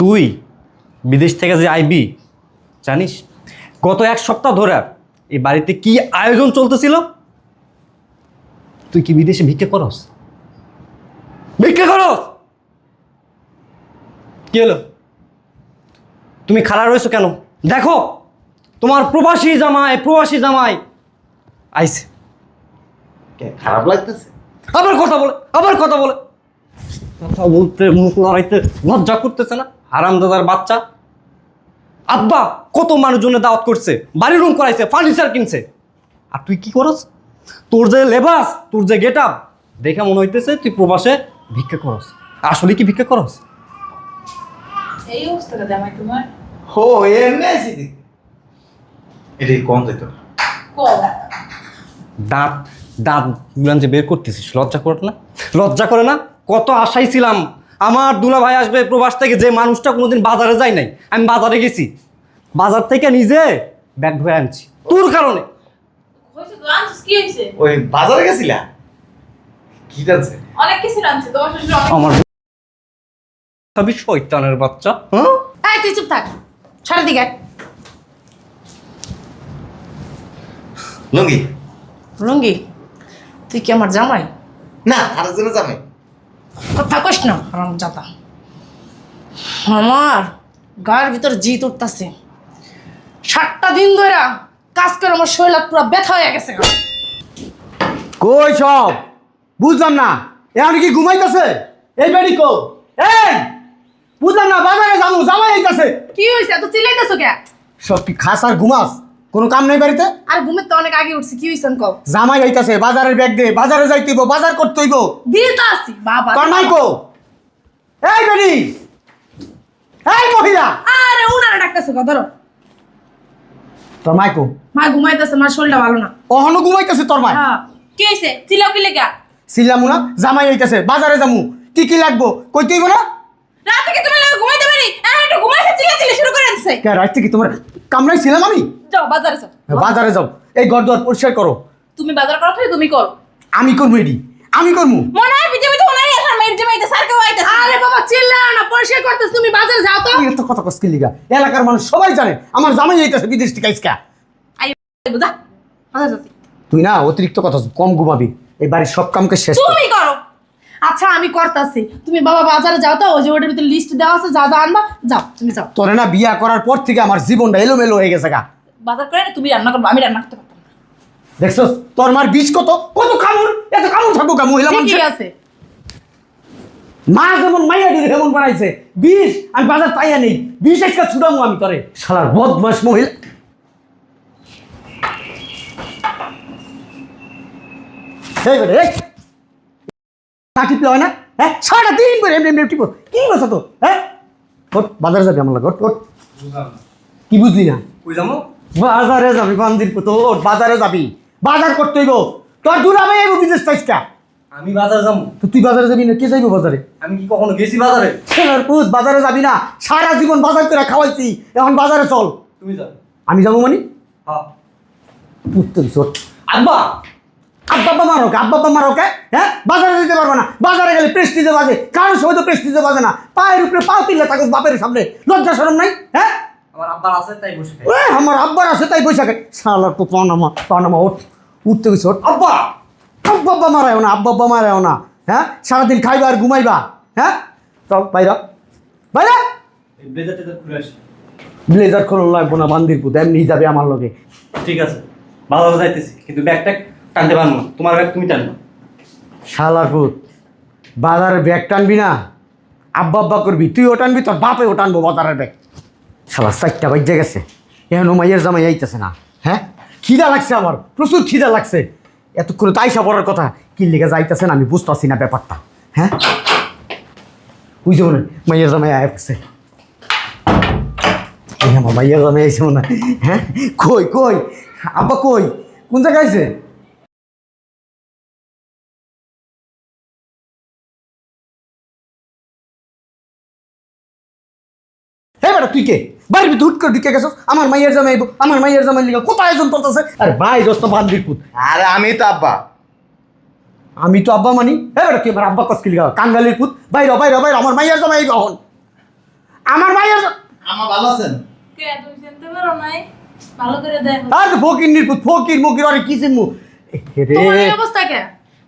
তুই বিদেশ থেকে যে আইবি জানিস গত এক সপ্তাহ ধরে এই বাড়িতে কি আয়োজন চলতেছিল? তুই কি বিদেশে ভিক্ষা করস? ভিক্ষা করস? কি হলো? তুমি খাড়া রয়েছো কেন? দেখো তোমার প্রবাসী জামাই আইছে। খারাপ লাগতেছে? আবার কথা বলে কথা বলতে মুখ লড়াইতে লজ্জা করতেছে না? হারামজাদার বাচ্চা। আব্বা কত মানুষজনের দাওয়াত করছে, বাড়ি রুম করাইছে, ফার্নিচার কিনছে, আর তুই কি করস? তোর যে লেবাস, তোর যে গেট আপ দেখে মনে হইতেছে তুই প্রবাসে ভিক্ষা করস। আসলে কি ভিক্ষা করস? এই অবস্থাটা জামাই তোমার? হো এমনি আছি দেখি। এটা কোন যেত? কও। দাঁত গুলান যে বের করতেছিস, লজ্জা করে না? কত আশাই ছিলাম আমার দুলা ভাই আসবে প্রবাস থেকে, যে মানুষটা কোনোদিন বাজারে যায় নাই। আমি বাজারে গেছি, বাজার থেকে নিজে ব্যাগ ধরে আনছি তোর কারণে। হইছে তো আনছিস, কি হইছে? ওই বাজারে গেছিলা? কি জানছে? অনেক কিছু আনছে তোমার শ্বশুর অনেক। আমার সবই শয়তানের বাচ্চা। হ্যাঁ এই তুই চুপ থাক, সারা দিকে লুঙ্গি? লুঙ্গি? তুই কি আমার জামাই? না, আরেকজনে জামাই। কথা কইস না হারাম জাতা। আমার গায়ের ভিতর জিত উঠতেছে। 7টা দিন ধরে কাজ করে আমার শরীর পুরো ব্যথা হয়ে গেছে। কই সব বুঝলাম না, এখন কি ঘুমাইতেছে? এই বাড়ি কো? এই বুঝলাম না, বাজারে যাবো, জামাই আইতাছে। কি হয়েছে এত চিল্লাইতেছো কে? সব কি খাস আর ঘুমাস? কোনো কাম নাই বাড়িতে? আর ঘুমের তো অনেক আগে উঠছি, কি হয়েছে কও? জামাই আইতাছে, বাজারের ব্যাগ দে, বাজারে যাইতে হইব, বাজার করতে হইব। দিয়ে তো আসছি বাবা। তোর মাই কো? এই বাড়ি, এই মহিলা, আরে উনারে ডাকতেছো কা? ধরো। তোর মাই কো? মা ঘুমাইতেছে, মার শরীরটা ভালো না। অহনো ঘুমাইতেছে তোর মাই? হ্যাঁ। কি হইছে? চিল্লাও কি লেগা? সিল্লামু না, জামাই আইতাছে, বাজারে যামু, কি কি লাগবো কইতে হইব না? রাত থেকে তুমি লাগা ঘুমাইতে পারি, এখন একটু ঘুমাইতে চিল্লাচিল্লি শুরু করে দিছে। কে রাইতে কি তোমার কামড়াই ছিলাম আমি? যাও বাজারে যাও। বাজারে যাও, এই ঘর দুয়ার পরিষ্কার করো। তুমি বাজার করো তাহলে তুমি করো। আমি করবো এডি, আমি করবো। মনে হয় বিজেপি তো ওনারই এখন মেয়ের জামাইতে সারকেও আইতাছে। আরে বাবা চিল্লাও না, পরিষ্কার করতেছ, তুমি বাজারে যাও তো। তুই এত কথা কসকি লিগা? এলাকার মানুষ সবাই জানে আমার জামাই আইতাছে বিদেশ থেকে আইসকা। আই বুঝা বাজার যাচ্ছি। তুই না অতিরিক্ত কথা কম ঘুমাবি, এই বাড়ির সব কামকে শেষ কর। তুমি করো। আচ্ছা আমি করতেছি, তুমি বাবা বাজারে যাও তো, ওই যে ওটার ভিতরে লিস্ট দেওয়া আছে, যা যা আনবা যাও, তুমি যাও। তোরে না বিয়া করার পর থেকে আমার জীবনটা এলোমেলো হয়ে গেছে গা। বাজার করে না তুমি রান্না করবে, আমি রান্না করতে পারতাম না। দেখছস তোর মার বিষ কত কত কামড়, এত কামড় থাকবো কা মহিলা মানুষ? ঠিকই আছে। মা যেমন মাইয়া দিদি কেমন বানাইছে বিষ, আমি বাজার পাইয়া নেই, বিষ আজকে ছুটামু আমি তোরে, শালার বদমাস মহিলা। এই বেটা এই টিপলে হয় না? হ্যাঁ সারা দিন করে এমনি এমনি টিপো, কি বলছো তো? হ্যাঁ ওঠ, বাজারে যাবি আমার লাগে, ওঠ ওঠ। কি বুঝলি না? কই যাবো? বাজারে যাবি বান্দির পুতো, ওঠ বাজারে যাবি, বাজার করতে হইব। তোর দূর আমি এবো বিদেশ চাইছকা। আমি বাজারে যাবো? তো তুই বাজারে যাবি না, কে যাইবো বাজারে? আমি কি কখনো গেছি বাজারে? ছেলের পুত বাজারে যাবি না, সারা জীবন বাজার করে খাওয়াইছি, এখন বাজারে চল। তুমি যাও। আমি যাবো মানে? হ্যাঁ। উত্তর চোট আব্বা আব্বা মারো কে? আব্বা মারো কে? হ্যাঁ বাজারে যেতে পারবো না, বাজারে গেলে প্রেস্টিজে বাজে, কারোর সময় তো প্রেস্টিজে বাজে না, পায়ের উপরে পাও তিলে থাকো বাপের সামনে, লজ্জা শরম নাই? হ্যাঁ আমার আব্বার আছে তাই বসে খাই। আমার আব্বার আছে তাই বৈশাখে, শালার তো পানামা ওঠ, উঠতে গেছে ওঠ। আব্বা আব্বা মারায়ও না, আব্বা মারায়ও না। হ্যাঁ সারাদিন খাইবা আর ঘুমাইবা। হ্যাঁ চল বাইরা বাইরা। এই ব্লেজার টেজার খুলে আসি। ব্লেজার খোলা লাগবো না, বান্দির পুত এমনি যাবে আমার লগে। ঠিক আছে বাজারে যাইতেছি, কিন্তু ব্যাগটা টানতে পারবো না, তোমার ব্যাগ তুমি টানবে। শালার পুত বাজারে ব্যাগ টানবি না, আব্বা করবি, তুই ও টানবি, তোর বাপে ও টানবো বাজারের ব্যাগ। শালা 4টা বাজে গেছে, এখন মাইয়ের জামাই আইতেছে না। হ্যাঁ খিদা লাগছে, আমার প্রচুর খিদা লাগছে, এতক্ষণ তো আইসা পড়ার কথা, কি লেগে যাইতেছে না আমি বুঝতেছি না ব্যাপারটা। হ্যাঁ বুঝতে মনে মাইয়ের জামাই আয় পড়ছে, আমার মাইয়ের জামাই আইসে মনে হয়। হ্যাঁ কই কই আব্বা কই, কোন জায়গায় আইছে? তুই কে বাড়ির ভিতরে হুট করে ঢুকে গেছো? আমার মাইয়ের জামাই, আমার মাইয়ের জামাই লিগা কোথায় আয়োজন করতেছে? আরে ভাই দোস্ত বান্দির পুত, আরে আমি তো আব্বা। আমি তো আব্বা মানি? হ্যাঁ তুই আমার আব্বা কসকি লিগা কাঙ্গালির পুত, বাইর বাইর বাইর, আমার মাইয়ের জামাই কখন? আমার ভাইয়ের আমার ভালো আছেন? কে তুমি চিনতে পারো নাই? ভালো করে দেখো। আর ফকির নির্পুত ফকির মকির আরে কি চিনমু রে তোমার এই অবস্থা কে?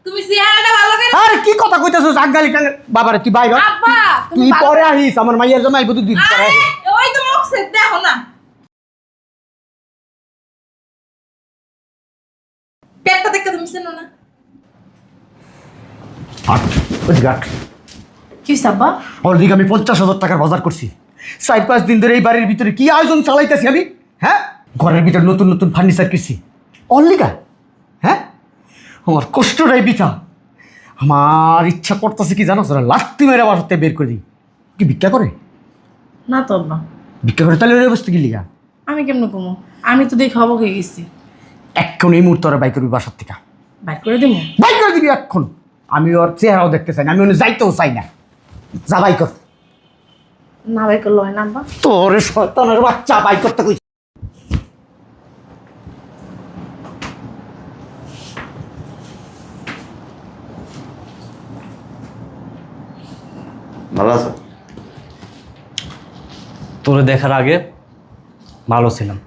তুমি চেহারাটা ভালো করে আরে কি কথা কইতাছস আগালি টাঙ্গা বাবারে তুই বাইরে আব্বা তুই পরে আহিস আমার মাইয়ার জামাই আইবো তুই দুই পরে আরে, আহিস। ওই তো মুখ সে দেখো না। পেটটা দেখতে তুমি চেনো না? আট ওই গাট কি হইছে আব্বা? অলরেডি আমি 50,000 টাকার বাজার করছি 4-5 দিন ধরে এই বাড়ির ভিতরে কি আয়োজন চালাইতেছি আমি হ্যাঁ ঘরের ভিতরে নতুন নতুন ফার্নিচার কিনছি অল্লিকা হ্যাঁ আমার কষ্টটাই বিথা আমার ইচ্ছা করতেছে কি জানো তোরা লাত্তি মেরে বাসাতে বের করে দিই কি ভিক্ষা করে না তো আব্বা, ভিক্ষা করে তাহলে ওই অবস্থা কি লিগা আমি কেমনে কমো? আমি তো দেখে অবাক হয়ে গেছি। এখন এই মুহূর্তে ওরা বাই করবি বাসার থেকে বাইর করে দেবো? বাই করে দিবি এখন আমি ওর চেহারাও দেখতে চাই না আমি ওনে যাইতেও চাই না যা বাই কর না বাই করলো হয় না আব্বা? তোর শয়তানের বাচ্চা বাই করতে কই ভালো আছো? তোরে দেখার আগে ভালো ছিলাম।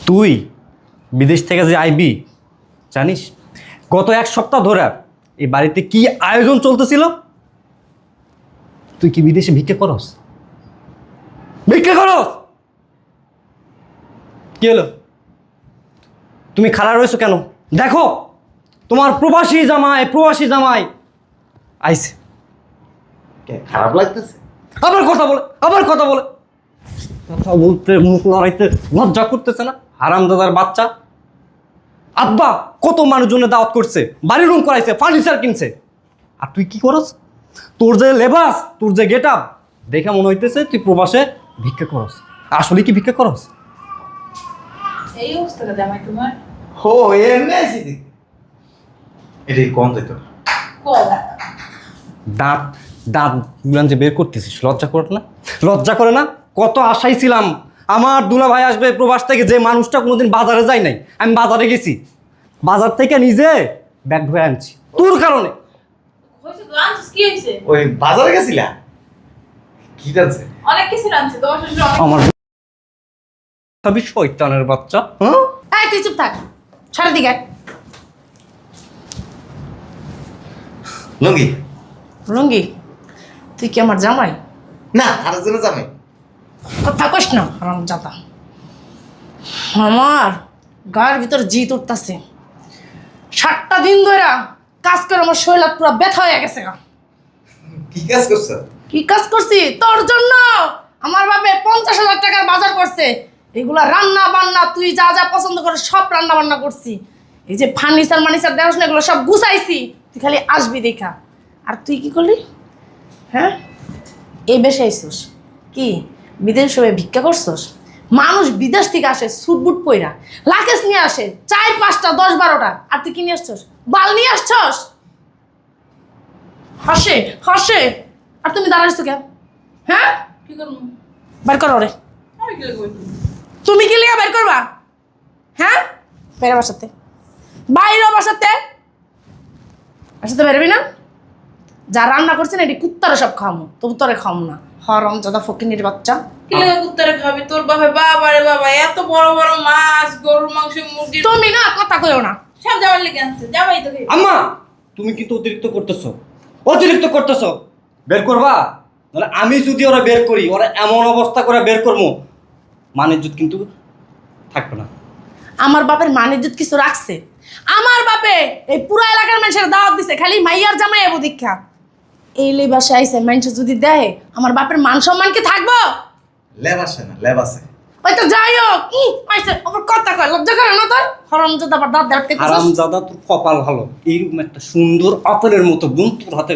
তুই বিদেশ থেকে যে আইবি জানিস গত 1 সপ্তাহ ধরে এই বাড়িতে কি আয়োজন চলতেছিল? তুই কি বিদেশে ভিক্ষা করস? ভিক্ষা করস? কি হলো? তুমি খাড়া রয়েছো কেন? দেখো তোমার প্রবাসী জামাই আইছে। কে খারাপ লাগতেছে? আবার কথা বলে কথা বলতে মুখ লড়াইতে লজ্জা করতেছে না? হারামজাদার বাচ্চা। আব্বা কত মানুষজনের দাওয়াত করছে, বাড়ি রুম করাইছে, ফার্নিচার কিনছে, আর তুই কি করস? তোর যে লেবাস, তোর যে গেট আপ দেখে মনে হইতেছে তুই প্রবাসে ভিক্ষা করস। আসলে কি ভিক্ষা করস? এই অবস্থাটা জামাই তোমার? হো এমনি আইছি দেখতে। এটা কি কোন যেত? কো দাঁত দাঁত গুলান যে বের করতেছিস লজ্জা করে না? কত আশাই ছিলাম আমার দুলা ভাই আসবে প্রবাস থেকে, যে মানুষটা কোনোদিন বাজারে যায় নাই, আমি বাজারে গেছি, বাজার থেকে নিজে ব্যাগ ধরে আনছি তোর কারণে। হইছে তো আনছিস, কি হইছে? ওই বাজারে গেছিলা? কি আছে? অনেক কিছু আনছে তোমার শ্বশুর অনেক। আমার সবই শয়তানের বাচ্চা। হ্যাঁ এই তুই চুপ থাক, সারা দিকে লঙ্গি? লুঙ্গি? তুই কি আমার জামাই? না আরেকজনে জামাই। কথা কইস না হারামজাদা। আমার গায়ের ভিতর জিত উঠতাছে। 7টা দিন ধরে কাজ করে আমার শরীর পুরো ব্যথা হয়ে গেছে। কি কাজ করছো? কি কাজ করছি তোর জন্য? আমার বাপে 50,000 টাকার বাজার করছে, এগুলা রান্না বান্না তুই যা যা পছন্দ করে সব রান্না বান্না করছি। এই যে ফার্নিচার দেখোস না, এগুলো সব গুছাইছি, তুই খালি আসবি দেখা। আর তুই কি করলি? হ্যাঁ এই বেশে আইসোস কি বিদেশ হয়ে ভিক্ষা করছোস? মানুষ বিদেশ থেকে আসে সুটবুট পইরা, লাকেজ নিয়ে আসে 4, 5টা 10, 12টা, আর তুই কি নিয়ে আসছস? বাল নিয়ে আসছস? হাসে আর তুমি দাঁড়াইছো কেন? হ্যাঁ কি করব? বের করো রে। আমি কি করব? তুমি কি লিগা বের করবা? হ্যাঁ বের বাসাতে, বাইরে বাসাতে বেরবি না? যা রান্না করছেন এটি কুত্তারে সব খাওয়ামো, তবু তোরে খাওয়ামো না। হরম দাদা ফকিনির বাচ্চা। কি লাগে কুত্তারে খাবি? তোর বাবা বাবারে বাবা এত বড় বড় মাছ, গরুর মাংস, মুরগি তুমি না কথা কইও না। সব জামাই লেগে আনছে, জামাই তো খাই। আম্মা তুমি কিন্তু অতিরিক্ত করতেছো। বের করবা? মানে আমি যদি ওরা বের করি, ওরা এমন অবস্থা করে বের করবো, মানে ইজ্জত কিন্তু থাকবে না। আমার বাপের মান ইজ্জত কিছু রাখছে? আমার বাপে এই পুরো এলাকার মানুষের দাওয়াত দিছে, খালি মাইয়ার জামাই এবো দীক্ষা। এই লেবাসে আইছে, মানুষ যদি দেয় আমার বাপের মান সম্মান কি থাকবো? লেবাসে না লেবাসে। ওই তো যাই হোক আইছে, আবার কথা কয়, লজ্জা করে না তোর? হরম দাদা আবার দাঁত দাঁড়াতে হারামজাদা তোর কপাল ভালো, এইরকম একটা সুন্দর আপেলের মতো বোন তোর হাতে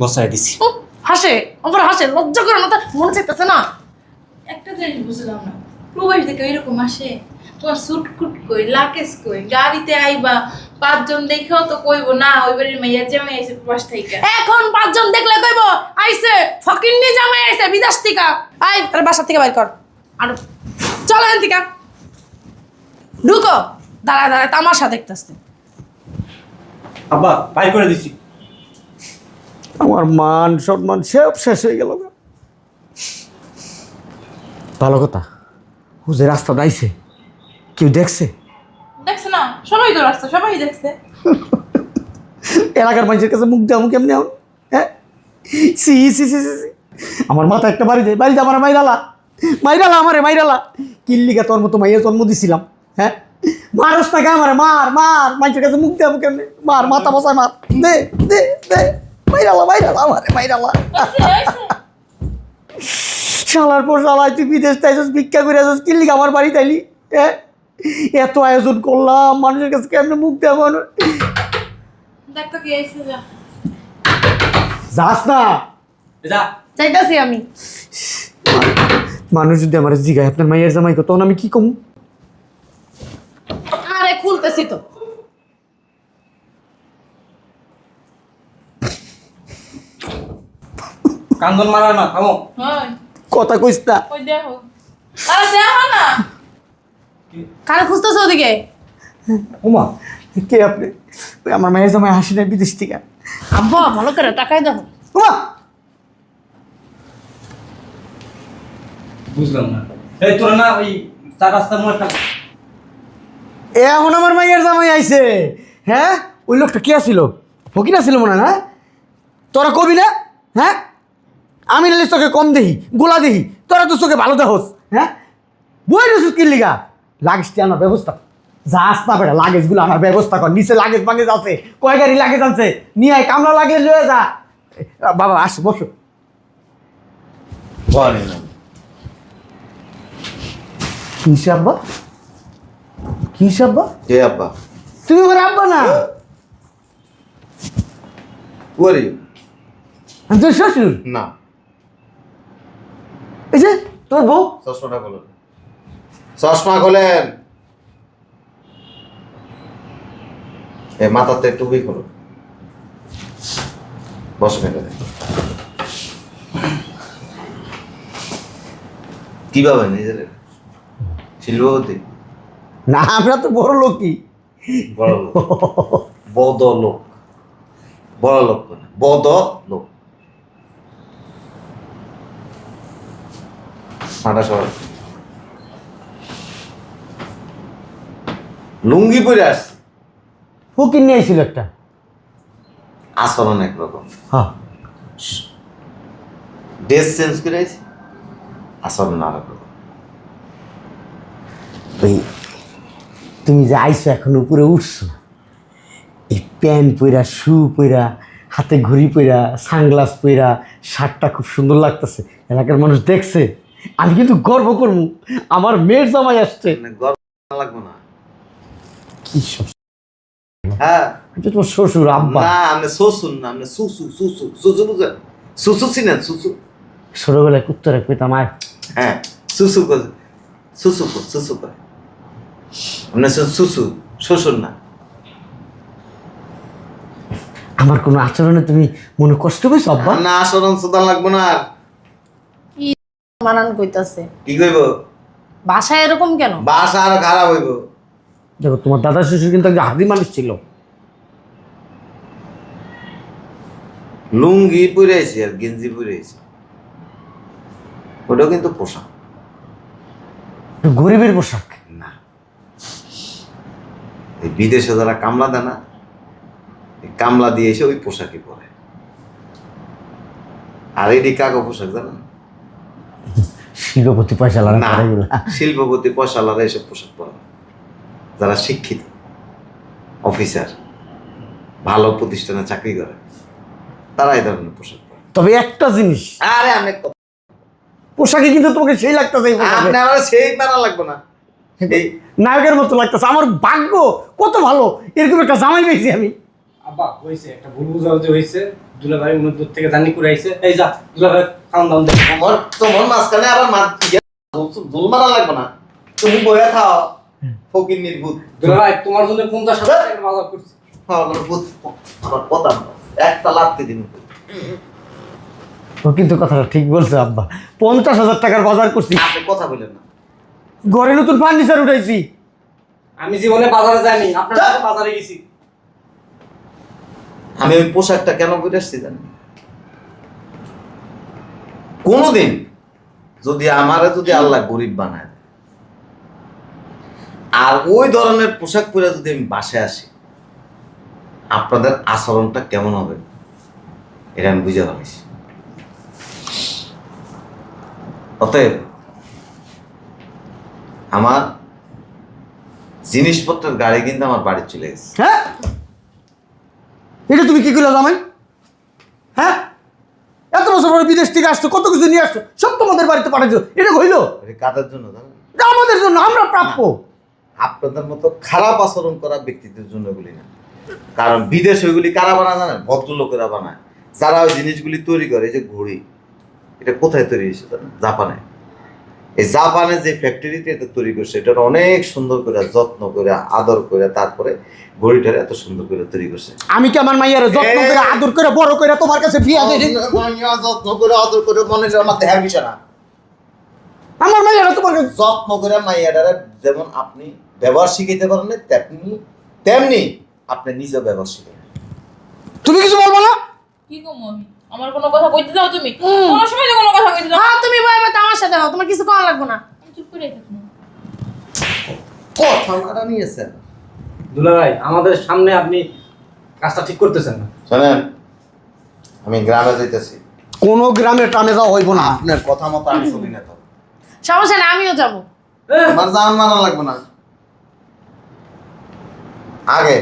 বসায় দিছি। হাসে, আবার হাসে, লজ্জা করে না তোর? মনে চাইতেছে না? একটা জিনিস বুঝলাম না, প্রবাস থেকে এরকম আসে? তোমার সুটকুট কই, লাকেজ কই, গাড়িতে আইবা 5 জন দেখেও তো কইবো না ওই বাড়ির মেয়ের জামাই আইছে প্রবাস থেকে। এখন 5 জন দেখলে কইব আইছে ফকিন্নি জামাই আইছে বিদেশ থেকে। আই আরে বাসা থেকে বাইর কর, আর চলো এখান থেকে ঢুকো। দাঁড়া তামাশা দেখতেছে। আব্বা বাইর করে দিছি। আমার মান সম্মান সব শেষ হয়ে গেল। ভালো কথা, ও যে রাস্তা দাইছে কেউ দেখছে? দেখছে না, সবাই তো রাস্তা, সবাই দেখছে। এলাকার মানুষের কাছে মুখ দেওয়া কেমনি এখন? হ্যাঁ, সি সি সি সি। আমার মাথা একটা বাড়ি যায়, বাড়িতে আমার মাইরালা আমারে মাইরালা। কিল্লিকা তোর মতো মাইয়া জন্ম দিছিলাম, হ্যাঁ? মারস না কে আমারে? মার মার, মানুষের কাছে মুখ দেওয়া কেমনি? মার, মাথা বসায় মার, দে দে দে। মাইরালা আমারে মাইরালা। শালার পর শালা, তুই বিদেশ তাইছিস, ভিক্ষা করে আসিস, কিল্লিকা আমার বাড়ি তাইলি? হ্যাঁ, এত আয়োজন করলাম, মানুষের কাছে কেমনে মুখ দেওয়া? দেখ তো কি আইছে, যা। যাস না। যা। চাইতাছি আমি। মানুষ যদি আমার জিগায় আপনার মাইয়ের জামাই কত, তখন আমি কি কম? আরে খুলতেছি তো। কান্দন মারা না, থামো। হয় কথা কইস না। কই দেখো, আরে দেখো না। কারে খুঁজতেছো ওদিকে? ওমা, কে আপনি? ওই আমার মায়ের জামাই হাসি নাই বিদেশ থেকে। আব্বা ভালো করে টাকাই দেখো। ওমা, বুঝলাম না। এই তোরা না ওই চার রাস্তার মোড় একটা এখন আমার মায়ের জামাই আইছে। হ্যাঁ, ওই লোকটা কে আসিল? ফকির আসিল মনে হয় না? তোরা কবি না? হ্যাঁ, আমি নাহলে চোখে কম দেখি, গোলা দেখি, তোরা তো চোখে ভালো দেখোস। হ্যাঁ, বই রসুদ কিল্লিগা। লাগেজটি আনার ব্যবস্থা, যাস না বেটা, লাগেজগুলো আনার ব্যবস্থা কর। নিচে লাগেজ বাগেজ আছে, কয় গাড়ি লাগেজ আছে, নিয়ে আয়, কামলা লাগেজ লয়ে যা। বাবা আস, বসো। বলেন না। কিসে আব্বা? কিসে আব্বা? কে আব্বা? তুমি আমার আব্বা না, ওরে আমি তোর শ্বশুর। না, এই যে তোর বউ। চশমাটা খোলেন, চশমা খোলেন। এ মাথাতে টুপি খোলো, বসেন এখানে। কিভাবে নিজের শিল্পপতি? না, আমরা তো বড় লোকই। বড় লোক, বদ লোক, বড় লোক না, বদ লোক। মাটা সবাই লুঙ্গি পরে আসছে, ফকির নিয়ে আইছিল একটা। আচরণ একরকম, হ্যাঁ, ড্রেস চেঞ্জ করে আসছে, আচরণ আর একরকম। ওই তুমি যে আইছো এখন উপরে উঠছো, এই প্যান্ট পইরা, শু পইরা, হাতে ঘড়ি পইরা, সানগ্লাস পইরা, শার্টটা খুব সুন্দর লাগতেছে। এলাকার মানুষ দেখছে, আমি কিন্তু গর্ব করবো, আমার মেয়ের জামাই আসছে। মানে গর্ব লাগবে না? কি সব? হ্যাঁ, এটা তোমার শ্বশুর আব্বা। না, আপনি শ্বশুর না, আপনি সুসু সুসু সুসু বুঝেন? সুসু চিনেন? সুসু, ছোটবেলায় কুত্তরে কইতাম আয়। হ্যাঁ, সুসু করে, সুসু করে, সুসু করে। আপনি সুসু, শ্বশুর না। আমার কোনো আচরণে তুমি মনে কষ্ট পেয়েছো আব্বা? না, আচরণ সুদান লাগবে না। আর মানান কইতাছে কি কইব? বাসায় এরকম কেন? বাসা আরো খারাপ হইব। দেখো, তোমার দাদা শ্বশুর কিন্তু একজন হাদি মানুষ ছিল। লুঙ্গি পরে আইছি আর গেঞ্জি পরে আইছি, ওটাও কিন্তু পোশাক গরিবের পোশাক না। এই বিদেশে যারা কামলা দেয় না, এই কামলা দিয়ে এসে ওই পোশাকই পরে। আর এটি কাগো পোশাক জানেন? শিল্পপতি পয়সা লাগা না, করে এগুলা। শিল্পপতি পয়সালারা এসব পোশাক পরে, যারা শিক্ষিত অফিসার, ভালো প্রতিষ্ঠানে চাকরি করে, তারা এই ধরনের পোশাক পরে। তবে একটা জিনিস, আরে আমি পোশাকে কিন্তু তোমাকে সেই লাগতেছে, এই পোশাকে। আপনি আমার সেই মানা লাগবে না। এই নায়কের মতো লাগতেছে। আমার ভাগ্য কত ভালো, এরকম একটা জামাই পেয়েছি আমি। আব্বা হয়েছে একটা ভুল বুঝাবুঝি হয়েছে, দুলাভাই অন্য দূর থেকে জানি করে আইছে। এই যা দুলাভাই খাওয়ান দাওন দে। তোমার মাঝখানে আবার দুল মারা লাগবে না। তুমি বয়ে খাও, ফকির নির্ভূত। দুলাভাই তোমার জন্য 50,000 টাকা বাজার করছি। আমার কথা একটা লাগতে দিন। ও কিন্তু কথাটা ঠিক বলছে আব্বা, 50,000 টাকার বাজার করছি। আপনি কথা বললেন না। ঘরে নতুন ফার্নিচার উঠাইছি। আমি জীবনে বাজারে যাইনি, আপনার সাথে বাজারে গেছি। আমি ওই পোশাকটা কেন পরে আসছি জানেন? কোনোদিন যদি আমারে যদি আল্লাহ গরিব বানায় আর ওই ধরনের পোশাক পরে যদি আমি বাসায় আসি, আপনাদের আচরণটা কেমন হবে এটা আমি বুঝে পারিস। অতএব আমার জিনিসপত্রের গাড়ি কিন্তু আমার বাড়ি চলে গেছে। হ্যাঁ, এটা তুমি কি করলে জামাই? হ্যাঁ, এত বছর পরে বিদেশ থেকে আসছো, কত কিছু নিয়ে আসছো, সব তোমাদের বাড়িতে পাঠাইছো, এটা হইলো? এটা কাদের জন্য জানেন? এটা আমাদের জন্য, আমরা প্রাপ্য। আপনাদের মতো খারাপ আচরণ করা ব্যক্তিদের জন্য এগুলি না। কারণ বিদেশে ওইগুলি কারা বানায় জানেন? ভদ্রলোকেরা বানায়। যারা ওই জিনিসগুলি তৈরি করে, এই যে ঘড়ি, এটা কোথায় তৈরি হয়েছে জানেন? জাপানে। এই জাপানে যে ফ্যাক্টরিতে এটা তৈরি করছে, এটা অনেক সুন্দর করে যত্ন করে আদর করে তারপরে ঘড়িটার এত সুন্দর করে তৈরি করছে। আমি কি আমার মাইয়ারে যত্ন করে আদর করে বড় করে তোমার কাছে বিয়া দেই? যত্ন করে আদর করে মনে হয় আমার দেহের বিষয় না। আমার মাইয়ারা তোমার কাছে যত্ন করে মাইয়াটারে যেমন আপনি ব্যবহার শিখাইতে পারেন না, তেমনি আপনি নিজে ব্যবহার শিখেন। তুমি কিছু বলবো না? কি গো মমি, আমার কোনো কথা কইতে দাও তুমি? কোনো সময় তো কোনো কথা কইতে দাও? হ্যাঁ, তুমি বইবে আমার সাথে হও, তোমার কিছু করা লাগবে না। আমি চুপ করে থাকবো। কথা মারা নিয়েছেন। দুলা ভাই, আমাদের সামনে আপনি কাজটা ঠিক করতেছেন না। শোনেন, আমি গ্রামে যাইতেছি। কোনো গ্রামে টানে যাওয়া হইব না। আপনার কথা মতো আমি চলি না তো। সমস্যা না, আমিও যাবো। আমার জান মানা লাগবে না। আগে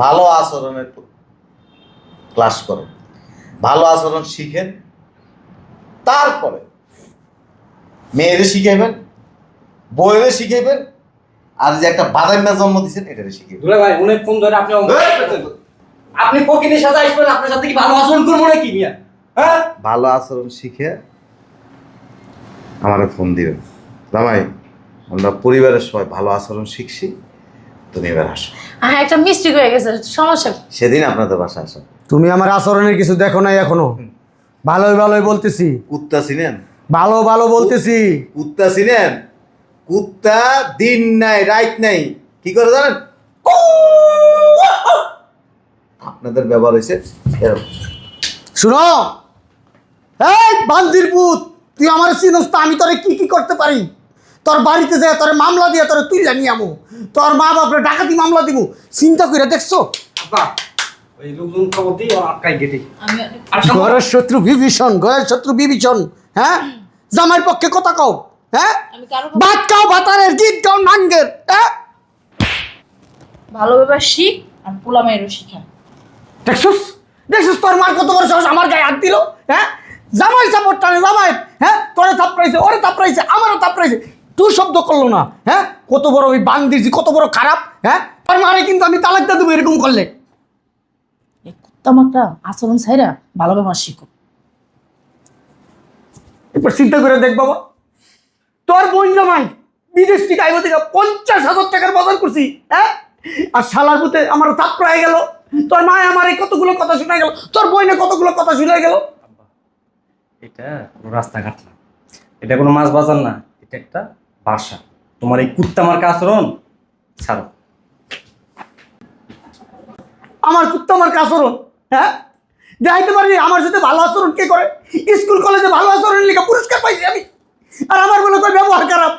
ভালো আচরণের ক্লাস করেন, ভালো আচরণ শিখেন, তারপরে মেয়েরে শিখাইবেন, বইরে শিখাইবেন, আর যে একটা বাদাইমা জন্ম দিচ্ছেন এটারে শিখাইবেন। দুলা ভাই, অনেকক্ষণ ধরে আপনি আপনি ফকিনের সাথে আসবেন, আপনার সাথে কি ভালো আচরণ করবো নাকি মিয়া? হ্যাঁ, ভালো আচরণ শিখে আমারে ফোন দিবেন। জামাই, আমরা পরিবারের সবাই ভালো আচরণ শিখছি, তুমি এবার আসো। হ্যাঁ, একটা মিস্টেক হয়ে গেছে, সমস্যা কি? সেদিন আপনাদের বাসা আসো। তুমি আমার আচরণের কিছু দেখো নাই এখনো? ভালোই ভালোই বলতেছি, কুত্তা চিনেন? ভালো ভালো বলতেছি। কুত্তা চিনেন? কুত্তা দিন নাই রাত নাই কি করে জানেন? আপনাদের ব্যবহার হয়েছে এরকম। শুনো, এই বান্দির পুত, তুই আমার চিনস তো আমি তোরে কি কি করতে পারি? তোর বাড়িতে যায় তোরে মামলা দিয়ে তোরে তুইলা নিয়ে আমো, তোর মা বাপরে ডাকাতি মামলা দিব, চিন্তা করে দেখছো? আব্বা, ওই লোকজন খবর দিই আর আটকাই গেটি। আমি ঘরের শত্রু বিভীষণ, ঘরের শত্রু বিভীষণ। হ্যাঁ, জামাইয়ের পক্ষে কথা কও। হ্যাঁ, আমি কারো ভাত খাও ভাতারের, গীত গাও নাঙ্গের। হ্যাঁ, ভালো ব্যাপার শিখ আর পোলা মেয়েরও শিখা। দেখছস দেখছস তোর মার কত বড় সাহস আমার গায়ে হাত দিল। হ্যাঁ, জামাই সাপোর্ট টানে জামাই। হ্যাঁ, তোরে থাপড়াইছে, ওরে থাপড়াইছে, আমারও থাপড়াইছে, তুই শব্দ করলো না। হ্যাঁ, কত বড় ওই বান্দিজি, কত বড় খারাপ। হ্যাঁ, তোর মারে কিন্তু আমি তালাকটা দেবো এরকম করলে। এই কুত্তামাকড়া আচরণ ছাইরা ভালো ব্যবহার শিখো। এরপর চিন্তা করে দেখ বাবা, তোর বোন জামাই বিদেশ থেকে আইব থেকে 50,000 টাকার বাজার করছি। হ্যাঁ, আর শালার পুতে আমার থাপড়ায় গেল, তোর মা আমার এই কতগুলো কথা শোনা গেল, তোর বোনে কতগুলো কথা শুনে গেল। এটা কোনো রাস্তাঘাট না, এটা কোনো মাছ বাজার না, এটা একটা বাসা। তোমার এই কুত্তা মার্কা আচরণ ছাড়ো। আমার কুত্তা আমার আচরণ, হ্যাঁ, দেখাইতে পারি আমার সাথে ভালো আচরণ কে করে? স্কুল কলেজে ভালো আচরণ লিখে পুরস্কার পাইছি আমি, আর আমার বলে কই ব্যবহার খারাপ।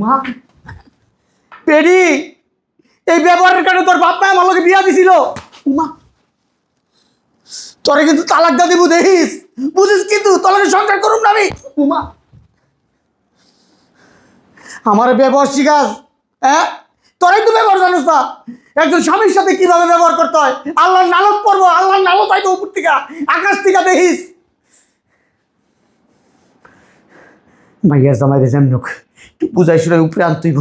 মা পেডি, এই ব্যবহারের কারণে তোর বাপ মা আমার লোকে বিয়া দিছিল। মা, তোরে কিন্তু তালাকটা দিব, দেখিস বুঝিস, কিন্তু তোর লগে সংসার করুম না আমি। মা, আমার ব্যবহার শিখাস। হ্যাঁ, তোরাই তো ব্যবহার জানিস না, একজন স্বামীর সাথে কিভাবে ব্যবহার করতে হয়। আল্লাহর নালত পড়বো, আল্লাহর নালত হয়তো উপর থেকে আকাশ থেকে দেখিস। ভাইয়া জামাই রে যেমন হোক একটু বুঝাই শুনে উপরে আনতেইব।